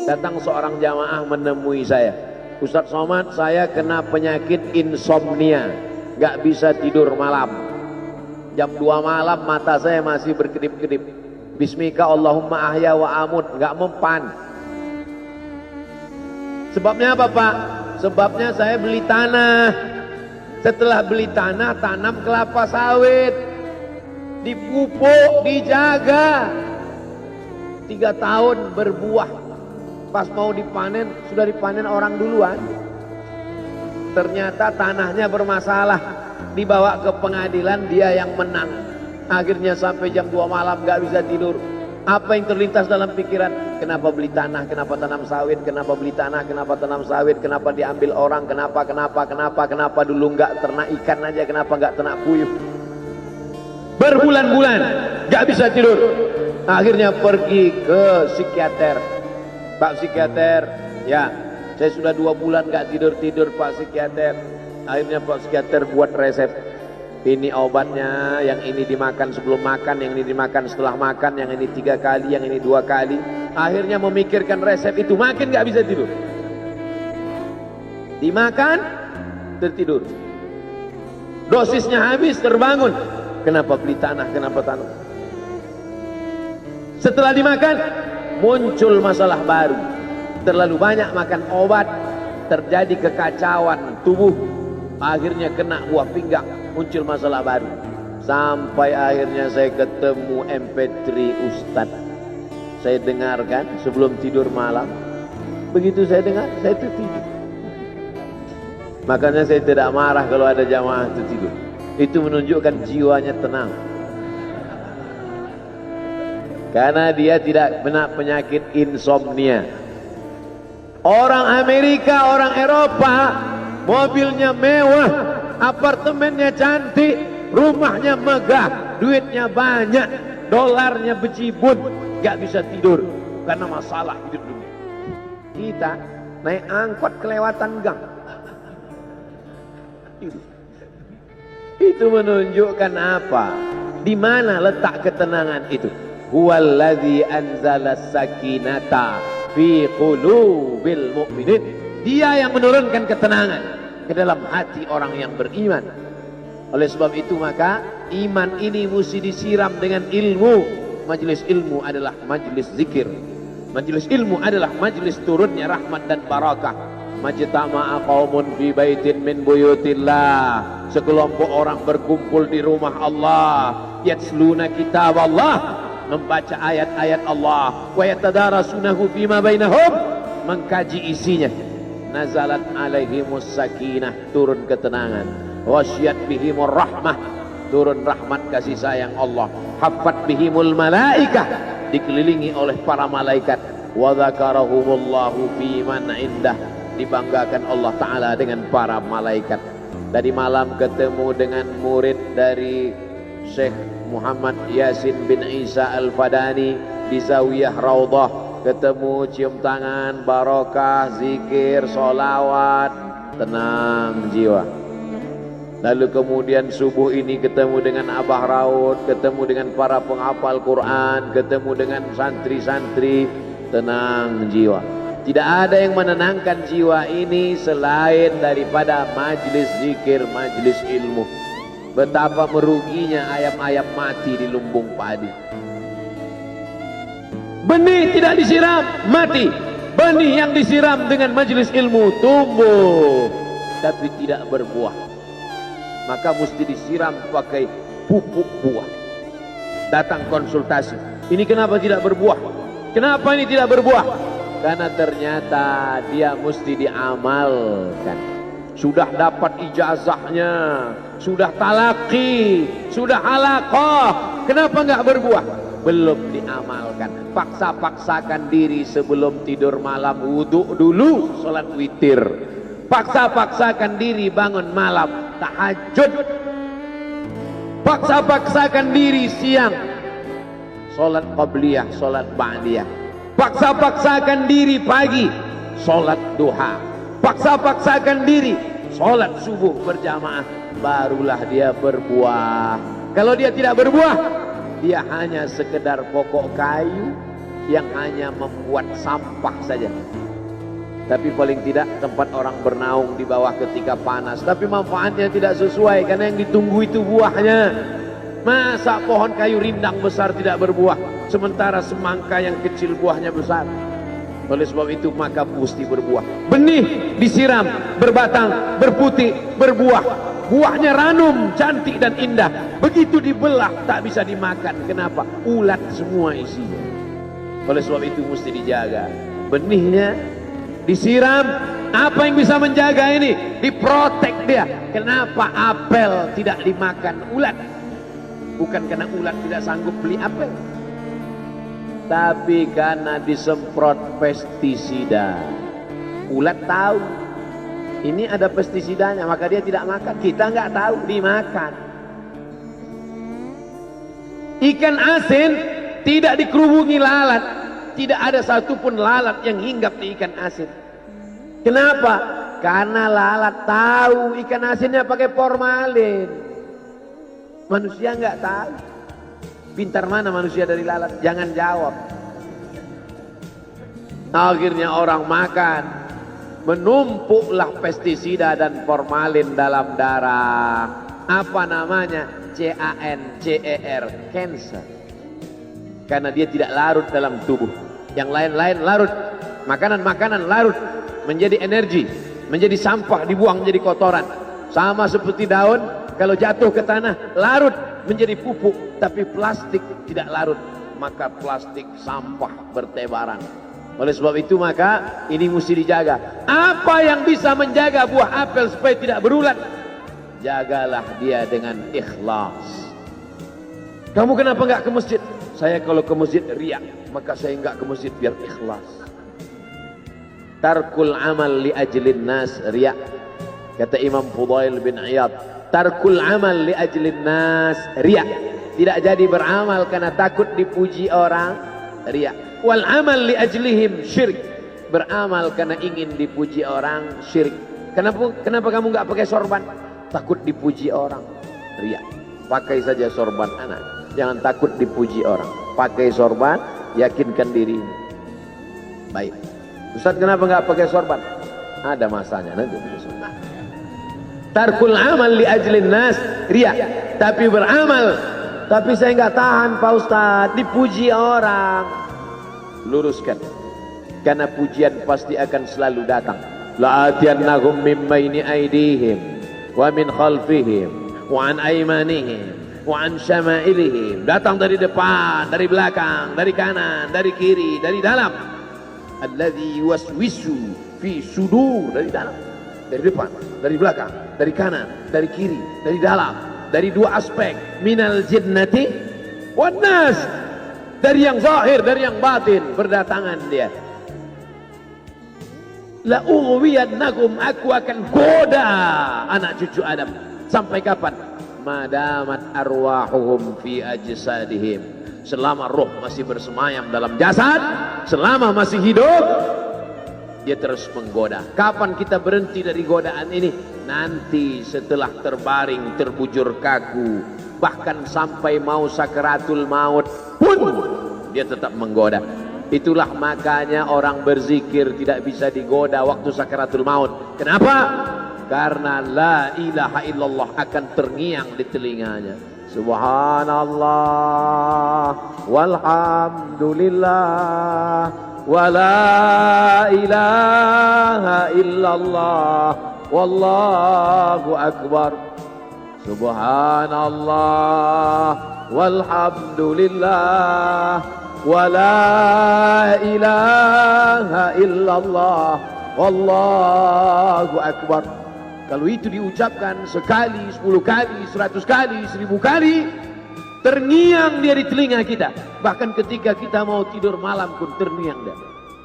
Datang seorang jamaah menemui saya, Ustadz Somad, saya kena penyakit insomnia, gak bisa tidur malam. Jam 2 malam mata saya masih berkedip-kedip. Bismika Allahumma ahya wa amut, gak mempan. Sebabnya apa Pak? Sebabnya saya beli tanah. Setelah beli tanah, tanam kelapa sawit, dipupuk, dijaga, 3 tahun berbuah. Pas mau dipanen, sudah dipanen orang duluan. Ternyata tanahnya bermasalah, dibawa ke pengadilan, dia yang menang. Akhirnya sampai jam 2 malam gak bisa tidur. Apa yang terlintas dalam pikiran? Kenapa beli tanah, kenapa tanam sawit, kenapa beli tanah, kenapa tanam sawit, kenapa diambil orang, kenapa dulu gak ternak ikan aja, kenapa gak ternak puyuh. Berbulan-bulan gak bisa tidur. Akhirnya pergi ke psikiater. Pak psikiater, ya saya sudah 2 bulan gak tidur-tidur Pak psikiater. Akhirnya Pak psikiater buat resep. Ini obatnya, yang ini dimakan sebelum makan, yang ini dimakan setelah makan, yang ini 3 kali, yang ini 2 kali. Akhirnya memikirkan resep itu, makin gak bisa tidur. Dimakan, tertidur. Dosisnya habis, terbangun. Kenapa beli tanah, kenapa tanam? Setelah dimakan, muncul masalah baru. Terlalu banyak makan obat, terjadi kekacauan tubuh. Akhirnya kena buah pinggang, muncul masalah baru. Sampai akhirnya saya ketemu MP3 Ustadz. Saya dengarkan sebelum tidur malam. Begitu saya dengar, saya tertidur. Makanya saya tidak marah kalau ada jamaah tertidur. Itu menunjukkan jiwanya tenang. Karena dia tidak kena penyakit insomnia. Orang Amerika, orang Eropa, mobilnya mewah, apartemennya cantik, rumahnya megah, duitnya banyak, dolarnya bejibun, gak bisa tidur karena masalah hidup dunia. Kita naik angkot kelewatan gang. Itu menunjukkan apa? Di mana letak ketenangan itu? Huwallazi anzala sakinata fi qulubil mu'minin. Dia yang menurunkan ketenangan ke dalam hati orang yang beriman. Oleh sebab itu maka iman ini mesti disiram dengan ilmu. Majelis ilmu adalah majelis zikir. Majelis ilmu adalah majelis turunnya rahmat dan barakah. Majtama'a qaumun fi baitin min buyutillah. Sekelompok orang berkumpul di rumah Allah, yatsluna kitab Allah, membaca ayat-ayat Allah, wa yatadarasunahu fima bainahum, mengkaji isinya. Nazalat alaihimus sakinah, turun ketenangan. Wasyat bihimur rahmah, turun rahmat kasih sayang Allah. Haffat bihimul malaikah, dikelilingi oleh para malaikat. Wa dzakarahumullahu fi man indah, dibanggakan Allah Ta'ala dengan para malaikat. Tadi malam ketemu dengan murid dari Syekh Muhammad Yasin bin Isa Al-Fadani di Zawiyah Raudhah. Ketemu, cium tangan, barokah, zikir, sholawat, tenang jiwa. Lalu kemudian subuh ini ketemu dengan Abah Raud, ketemu dengan para penghafal Quran, ketemu dengan santri-santri, tenang jiwa. Tidak ada yang menenangkan jiwa ini selain daripada majlis zikir, majlis ilmu. Betapa meruginya ayam-ayam mati di lumbung padi. Benih tidak disiram, mati. Benih yang disiram dengan majlis ilmu tumbuh, tapi tidak berbuah. Maka mesti disiram pakai pupuk buah. Datang konsultasi. Ini kenapa tidak berbuah? Kenapa ini tidak berbuah? Karena ternyata dia mesti diamalkan. Sudah dapat ijazahnya, sudah talaqi, sudah halaqah, kenapa enggak berbuah? Belum diamalkan. Paksa-paksakan diri sebelum tidur malam, wudhu dulu, sholat witir. Paksa-paksakan diri bangun malam, tahajud. Paksa-paksakan diri siang, sholat qabliyah, sholat ba'diyah. Paksa-paksakan diri pagi, sholat duha. Paksa-paksakan diri, sholat subuh berjamaah. Barulah dia berbuah. Kalau dia tidak berbuah, dia hanya sekedar pokok kayu, yang hanya membuat sampah saja. Tapi paling tidak tempat orang bernaung di bawah ketika panas. Tapi manfaatnya tidak sesuai karena yang ditunggu itu buahnya. Masa pohon kayu rindang besar tidak berbuah, sementara semangka yang kecil buahnya besar? Oleh sebab itu maka mesti berbuah. Benih disiram, berbatang, berputih, berbuah. Buahnya ranum, cantik dan indah. Begitu dibelah tak bisa dimakan. Kenapa? Ulat semua isinya. Oleh sebab itu mesti dijaga. Benihnya disiram. Apa yang bisa menjaga ini? Diprotek dia. Kenapa apel tidak dimakan ulat? Bukan karena ulat tidak sanggup beli apel, tapi karena disemprot pestisida. Ulat tahu ini ada pestisidanya, maka dia tidak makan. Kita nggak tahu, dimakan. Ikan asin tidak dikerubungi lalat. Tidak ada satupun lalat yang hinggap di ikan asin. Kenapa? Karena lalat tahu ikan asinnya pakai formalin. Manusia nggak tahu. Pintar mana manusia dari lalat? Jangan jawab. Akhirnya orang makan, menumpuklah pestisida dan formalin dalam darah. Apa namanya? CANCER, cancer. Karena dia tidak larut dalam tubuh. Yang lain-lain larut. Makanan-makanan larut menjadi energi, menjadi sampah, dibuang menjadi kotoran. Sama seperti daun, kalau jatuh ke tanah larut menjadi pupuk. Tapi plastik tidak larut, maka plastik sampah bertebaran. Oleh sebab itu maka ini mesti dijaga. Apa yang bisa menjaga buah apel supaya tidak berulat? Jagalah dia dengan ikhlas. Kamu kenapa nggak ke masjid? Saya kalau ke masjid riak, maka saya nggak ke masjid biar ikhlas. Tarkul amal li ajlin nas riak. Kata Imam Fudail bin Iyad, tarkul amal li ajlin nas riak. Tidak jadi beramal karena takut dipuji orang, riak. Wal amal li ajlihim syirik. Beramal karena ingin dipuji orang, syirik. Kenapa kamu nggak pakai sorban? Takut dipuji orang, riak. Pakai saja sorban anak, jangan takut dipuji orang. Pakai sorban, yakinkan dirimu. Baik. Ustaz, kenapa nggak pakai sorban? Ada masanya nanti. Tarkul amal li ajlin nas riya. Tapi beramal, tapi saya nggak tahan Pak Ustaz, dipuji orang. Luruskan, karena pujian pasti akan selalu datang. La'atiyannahum min baini aydihim wa min khalfihim wa an aymanihim wa an syama'ilihim. Datang dari depan, dari belakang, dari kanan, dari kiri, dari dalam. Alladzi yuwaswisu fi sudur, dari dalam, dari depan, dari belakang, dari kanan, dari kiri, dari dalam, dari dua aspek, minal jinnati wan nas, dari yang zahir, dari yang batin, berdatangan dia. La ughwiyannakum, aku akan goda anak cucu Adam. Sampai kapan? Madamat arwahuhum fi ajsadihim, selama roh masih bersemayam dalam jasad, selama masih hidup, dia terus menggoda. Kapan kita berhenti dari godaan ini? Nanti setelah terbaring, terbujur kaku, bahkan sampai mau sakaratul maut pun dia tetap menggoda. Itulah makanya orang berzikir tidak bisa digoda waktu sakaratul maut. Kenapa? Karena la ilaha illallah akan terngiang di telinganya. Subhanallah walhamdulillah wa la ilaha illallah wallahu akbar. Subhanallah walhamdulillah wa la ilaha illallah wallahu akbar. Kalau itu diucapkan sekali, 10 kali, 100 kali, 1000 kali, terngiang dia di telinga kita. Bahkan ketika kita mau tidur malam pun terngiang dia.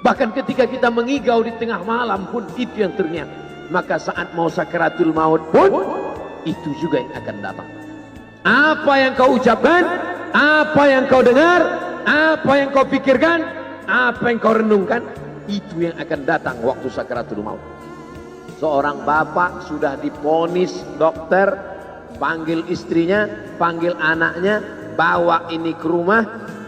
Bahkan ketika kita mengigau di tengah malam pun itu yang terngiang. Maka saat mau sakaratul maut pun itu juga yang akan datang. Apa yang kau ucapkan, apa yang kau dengar, apa yang kau pikirkan, apa yang kau renungkan, itu yang akan datang waktu sakaratul maut. Seorang bapak sudah diponis dokter, panggil istrinya, panggil anaknya, bawa ini ke rumah,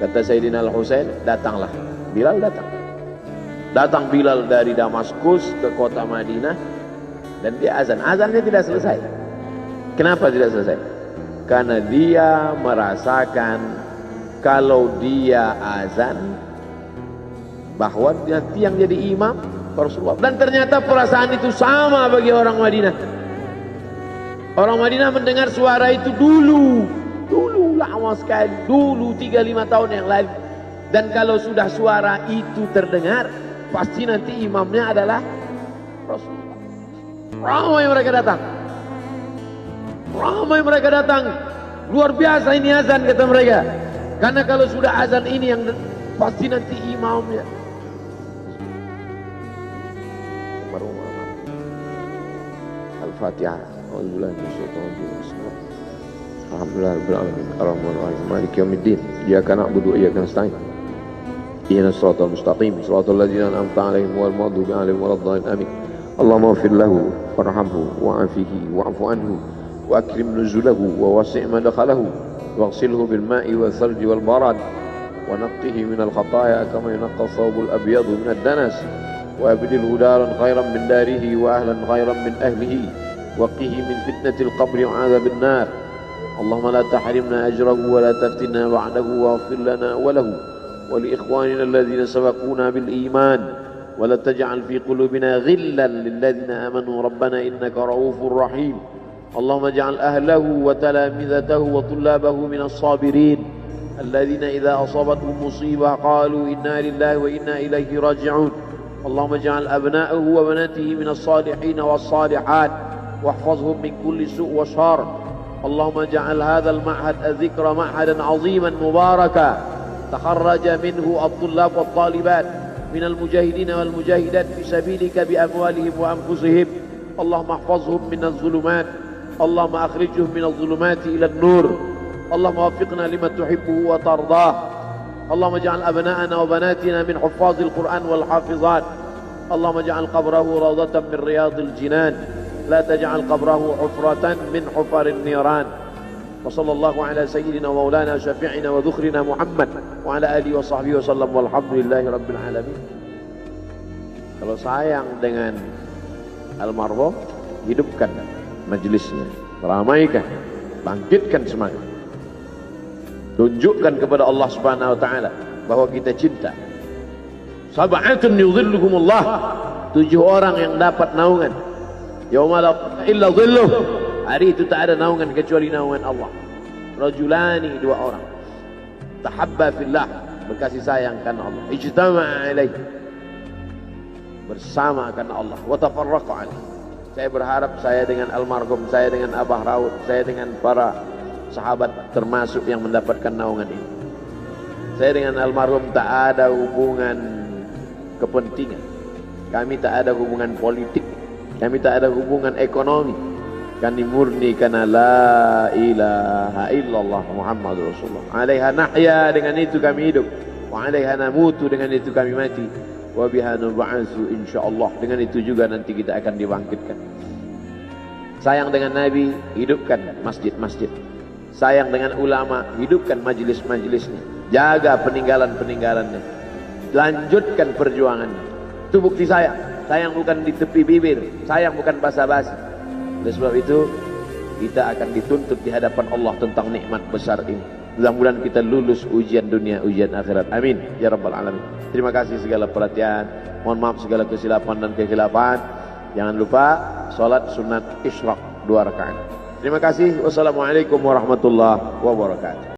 Kata Sayyidina Al-Husain, datanglah. Bilal datang. Datang Bilal dari Damaskus ke kota Madinah dan dia azan. Azannya tidak selesai. Kenapa tidak selesai? Karena dia merasakan kalau dia azan bahwa nanti yang jadi imam Rasulullah. Dan ternyata perasaan itu sama bagi orang Madinah. Orang Madinah mendengar suara itu dulu lama sekali, dulu 3-5 tahun yang lalu. Dan kalau sudah suara itu terdengar, pasti nanti imamnya adalah Rasulullah. Ramai mereka datang. Luar biasa ini azan, kata mereka. Karena kalau sudah azan ini yang pasti nanti imamnya. Al-Fatihah. Alhamdulillah rabbil alamin arrahmanir rahim maliki yaumiddin iyyaka na'budu wa iyyaka nasta'in ihdinas siratal mustaqim siratal ladzina an'amta 'alaihim ghairil maghdubi 'alaihim waladdallin amin. Allahumma ighfir lahu warhamhu wa'afihi wa'fu anhu wa akrim nuzulahu wa wasi' madkhalahu waghsilhu bil ma'i wal thalji wal barad wa naqqihi minal khataaya kama yunqqa ath-thawbul abyadu minad danas wa abdilhu daran khairan min darihi wa ahlan khairan min ahlihi wa qihi min fitnatil qabri wa 'adzabil nar. اللهم لا تحرمنا أجره ولا تفتنا بعده واغفر لنا وله ولإخواننا الذين سبقونا بالإيمان ولا تجعل في قلوبنا غلا للذين آمنوا ربنا إنك رؤوف رحيم. اللهم اجعل أهله وتلامذته وطلابه من الصابرين الذين إذا أصابتهم مصيبة قالوا إنا لله وإنا إليه راجعون. اللهم اجعل أبناءه وبناته من الصالحين والصالحات واحفظهم من كل سوء وشر. اللهم اجعل هذا المعهد الذكر معهدا عظيما مباركا تخرج منه الطلاب والطالبات من المجاهدين والمجاهدات في سبيلك بأموالهم وأنفسهم. اللهم احفظهم من الظلمات، اللهم أخرجهم من الظلمات إلى النور. اللهم وفقنا لما تحبه وترضاه. اللهم اجعل أبناءنا وبناتنا من حفاظ القرآن والحافظات. اللهم اجعل قبره روضة من رياض الجنان، لا تجعل قبره حفرة من حفر النيران. وصلى الله على سيدنا ومولانا شفيعنا وذخرنا محمد وعلى آله وصحبه وسلم والحمد لله رب العالمين. Kalau sayang dengan almarhum, hidupkan majelisnya, ramaikan, bangkitkan semangat, tunjukkan kepada Allah Subhanahu wa taala bahwa kita cinta. Sab'atun yudhilluhumullah, 7 orang yang dapat naungan yauma la illa dhilluh, hari itu tak ada naungan kecuali naungan Allah. Rajulani, 2 orang, tahabba fillah, berkasih sayang karena Allah, ijtama'a alaih, bersama karena Allah, wa tafarraqa alaih. Saya berharap saya dengan almarhum, saya dengan Abah Raud, saya dengan para sahabat termasuk yang mendapatkan naungan ini. Saya dengan almarhum tak ada hubungan kepentingan, kami tak ada hubungan politik, kami tak ada hubungan ekonomi. Kami murni karena la ilaha illallah Muhammadur Rasulullah. Alaiha nahya, dengan itu kami hidup. Wa alaiha namutu, dengan itu kami mati. Wa biha nub'atsu insyaallah, dengan itu juga nanti kita akan dibangkitkan. Sayang dengan Nabi, hidupkan masjid-masjid. Sayang dengan ulama, hidupkan majelis-majelisnya. Jaga peninggalan-peninggalannya. Lanjutkan perjuangannya. Itu bukti sayang. Sayang bukan di tepi bibir, sayang bukan basa-basi. Oleh sebab itu, kita akan dituntut di hadapan Allah tentang nikmat besar ini. Mudah-mudahan kita lulus ujian dunia, ujian akhirat. Amin ya rabbal alamin. Terima kasih segala perhatian. Mohon maaf segala kesilapan dan kekhilafan. Jangan lupa salat sunat isyraq 2 rakaat. Terima kasih. Wassalamualaikum warahmatullahi wabarakatuh.